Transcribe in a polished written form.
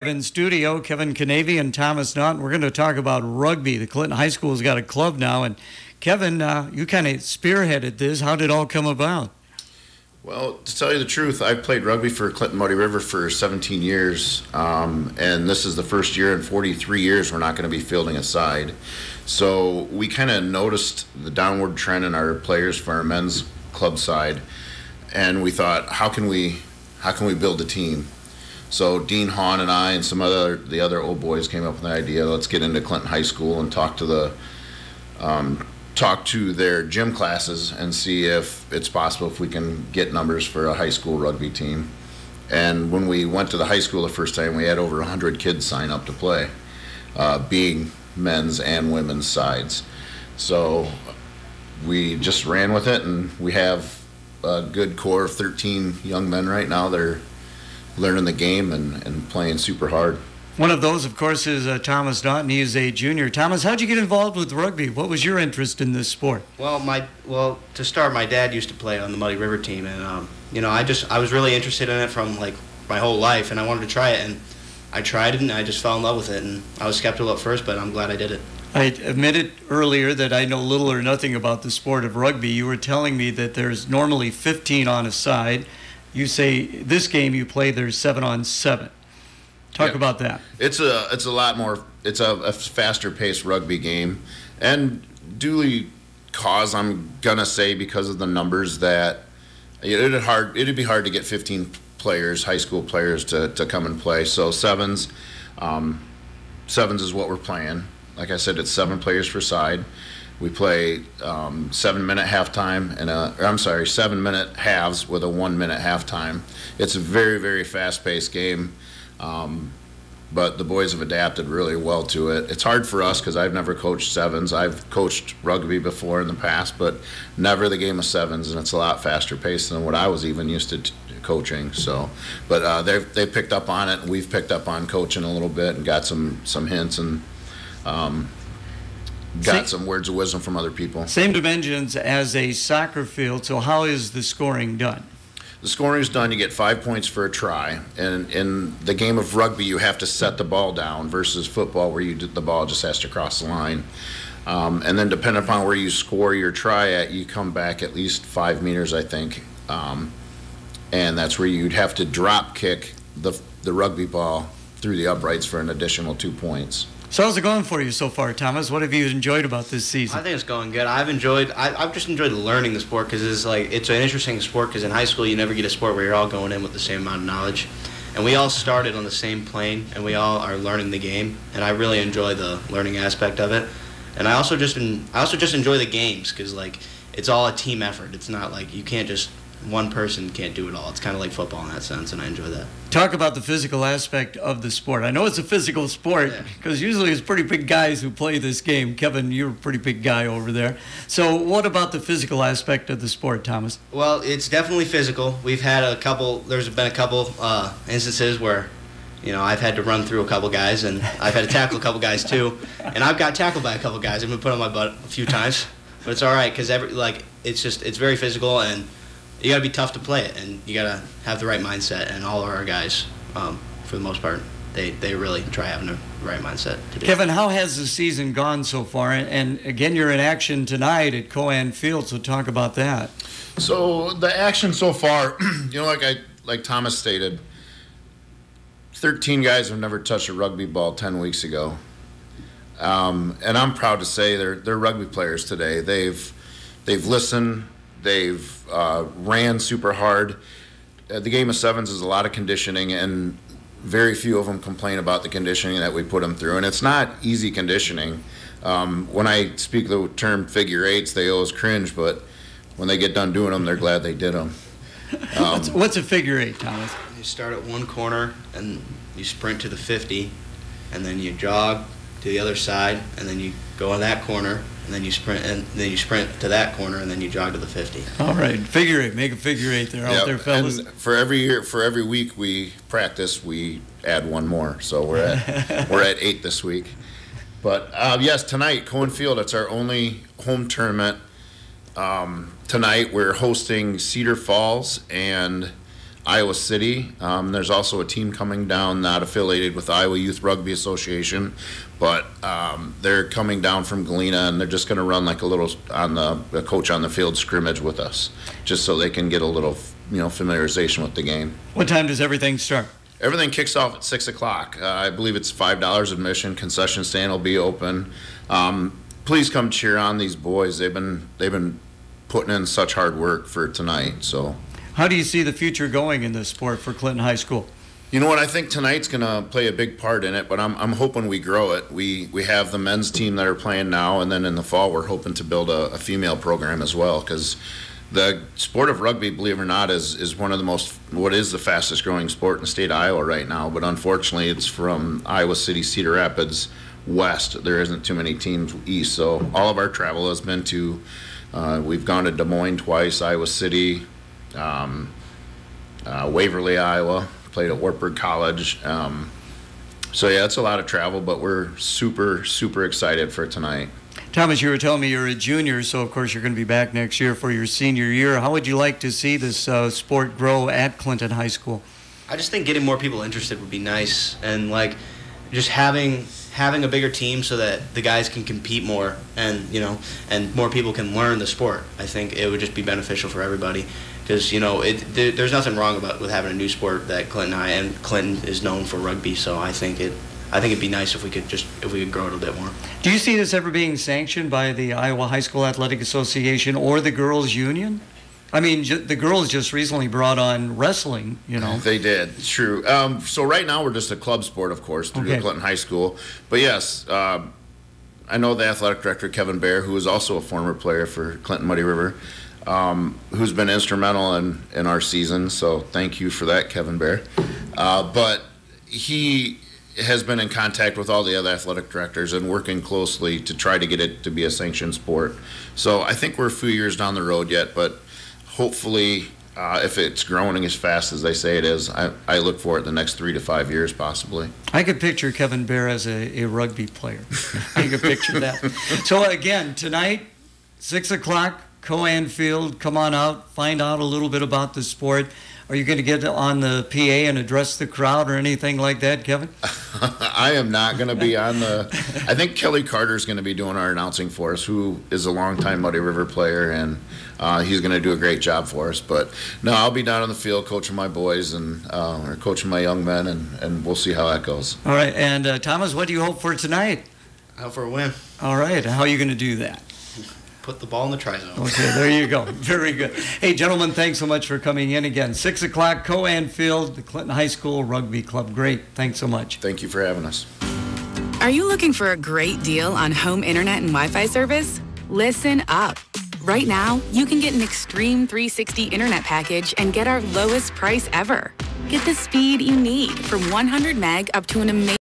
In studio, Kevin Kenneavy and Thomas Naughton. We're going to talk about rugby. The Clinton High School's got a club now, and Kevin, you kind of spearheaded this. How did it all come about? Well, to tell you the truth, I've played rugby for Clinton Muddy River for 17 years, and this is the first year in 43 years we're not going to be fielding a side. So we kind of noticed the downward trend in our players for our men's club side, and we thought, how can we build a team? So Dean Hahn and I and the other old boys came up with the idea, let's get into Clinton High School and talk to their gym classes and see if it's possible if we can get numbers for a high school rugby team. And when we went to the high school the first time, we had over 100 kids sign up to play, being men's and women's sides. So we just ran with it, and we have a good core of 13 young men right now that are learning the game and playing super hard. One of those, of course, is Thomas Naughton. He is a junior. Thomas, how'd you get involved with rugby? What was your interest in this sport? Well, to start, my dad used to play on the Muddy River team, and I was really interested in it from like my whole life, and I wanted to try it, and I tried it, and I just fell in love with it, and I was skeptical at first, but I'm glad I did it. I admitted earlier that I know little or nothing about the sport of rugby. You were telling me that there's normally 15 on a side. You say this game you play, there's 7 on 7. Talk about that. It's a lot more. It's a faster paced rugby game, and duly cause, I'm gonna say, because of the numbers that it'd be hard to get 15 players, high school players, to come and play. So sevens is what we're playing. Like I said, it's 7 players per side. We play 7-minute halftime and 7-minute halves with a 1-minute halftime. It's a very, very fast-paced game, but the boys have adapted really well to it. It's hard for us because I've never coached sevens. I've coached rugby before in the past, but never the game of sevens, and it's a lot faster paced than what I was even used to coaching. So, but they picked up on it, and we've picked up on coaching a little bit and got some hints and. Got some words of wisdom from other people. Same dimensions as a soccer field, so how is the scoring done? The scoring is done, you get 5 points for a try. And in the game of rugby, you have to set the ball down versus football where the ball just has to cross the line. And then depending upon where you score your try at, you come back at least 5 meters, I think. And that's where you'd have to drop kick the rugby ball through the uprights for an additional 2 points. So how's it going for you so far, Thomas? What have you enjoyed about this season? I think it's going good. I've just enjoyed learning the sport because it's an interesting sport because in high school you never get a sport where you're all going in with the same amount of knowledge. And we all started on the same plane, and we all are learning the game, and I really enjoy the learning aspect of it. And I also just enjoy the games because like it's all a team effort. It's not like one person can't do it all. It's kind of like football in that sense, and I enjoy that. Talk about the physical aspect of the sport. I know it's a physical sport because usually it's pretty big guys who play this game. Kevin, you're a pretty big guy over there. So what about the physical aspect of the sport, Thomas? Well, it's definitely physical. There's been a couple instances where, I've had to run through a couple guys, and I've had to tackle a couple guys too. And I've got tackled by a couple guys. I've been put on my butt a few times, but it's all right because it's very physical, and you got to be tough to play it, and you got to have the right mindset. And all of our guys, for the most part, they really try having the right mindset to do. Kevin, how has the season gone so far? And again, you're in action tonight at Coan Field, so talk about that. So the action so far, like Thomas stated, 13 guys have never touched a rugby ball 10 weeks ago, and I'm proud to say they're rugby players today. They've listened. They've ran super hard. The game of sevens is a lot of conditioning, and very few of them complain about the conditioning that we put them through. And it's not easy conditioning. When I speak the term figure eights, they always cringe, but when they get done doing them, they're glad they did them. What's a figure eight, Thomas? You start at one corner, and you sprint to the 50, and then you jog to the other side, and then you go in that corner, and then you sprint to that corner, and then you jog to the 50. All right, figure eight. Make a figure eight there, out there, fellas. And for every week we practice, we add one more. So we're at 8 this week. But yes, tonight, Coan Field. It's our only home tournament. Tonight we're hosting Cedar Falls, and Iowa City. There's also a team coming down not affiliated with the Iowa Youth Rugby Association, but they're coming down from Galena, and they're just going to run like a little a coach on the field scrimmage with us, just so they can get a little familiarization with the game. What time does everything start? Everything kicks off at 6 o'clock. I believe it's $5 admission. Concession stand will be open. Please come cheer on these boys. They've been putting in such hard work for tonight. So, how do you see the future going in this sport for Clinton High School? You know what? I think tonight's going to play a big part in it, but I'm hoping we grow it. We have the men's team that are playing now, and then in the fall we're hoping to build a female program as well, because the sport of rugby, believe it or not, is one of the fastest growing sport in the state of Iowa right now. But unfortunately, it's from Iowa City, Cedar Rapids west. There isn't too many teams east. So all of our travel has been to, we've gone to Des Moines twice, Iowa City, Waverly, Iowa, played at Wartburg College. So yeah, it's a lot of travel, but we're super, super excited for tonight. Thomas, you were telling me you're a junior, so of course you're going to be back next year for your senior year. How would you like to see this sport grow at Clinton High School? I just think getting more people interested would be nice, and like just having a bigger team so that the guys can compete more, and and more people can learn the sport. I think it would just be beneficial for everybody, because there's nothing wrong with having a new sport that Clinton is known for rugby. So I think it'd be nice if we could grow it a bit more. Do you see this ever being sanctioned by the Iowa High School Athletic Association or the girls' union? I mean, the girls just recently brought on wrestling, They did, true. So right now we're just a club sport, of course, through the Clinton High School. But yes, I know the athletic director, Kevin Bear, who is also a former player for Clinton Muddy River, who's been instrumental in our season. So thank you for that, Kevin Bear. But he has been in contact with all the other athletic directors and working closely to try to get it to be a sanctioned sport. So I think we're a few years down the road yet, but hopefully if it's growing as fast as they say it is, I look for it the next 3 to 5 years possibly. I could picture Kevin Bear as a rugby player. I could picture that. So again, tonight, 6 o'clock, Coan Field, come on out, find out a little bit about the sport. Are you going to get on the PA and address the crowd or anything like that, Kevin? I am not going to be on I think Kelly Carter's going to be doing our announcing for us, who is a longtime Muddy River player, and he's going to do a great job for us. But no, I'll be down on the field coaching my boys and or coaching my young men, and we'll see how that goes. All right. And Thomas, what do you hope for tonight? I hope for a win. All right. How are you going to do that? Put the ball in the try zone. Okay, there you go. Very good. Hey, gentlemen, thanks so much for coming in again. 6 o'clock, Coan Field, the Clinton High School Rugby Club. Great. Thanks so much. Thank you for having us. Are you looking for a great deal on home internet and Wi-Fi service? Listen up. Right now, you can get an Extreme 360 internet package and get our lowest price ever. Get the speed you need from 100 meg up to an amazing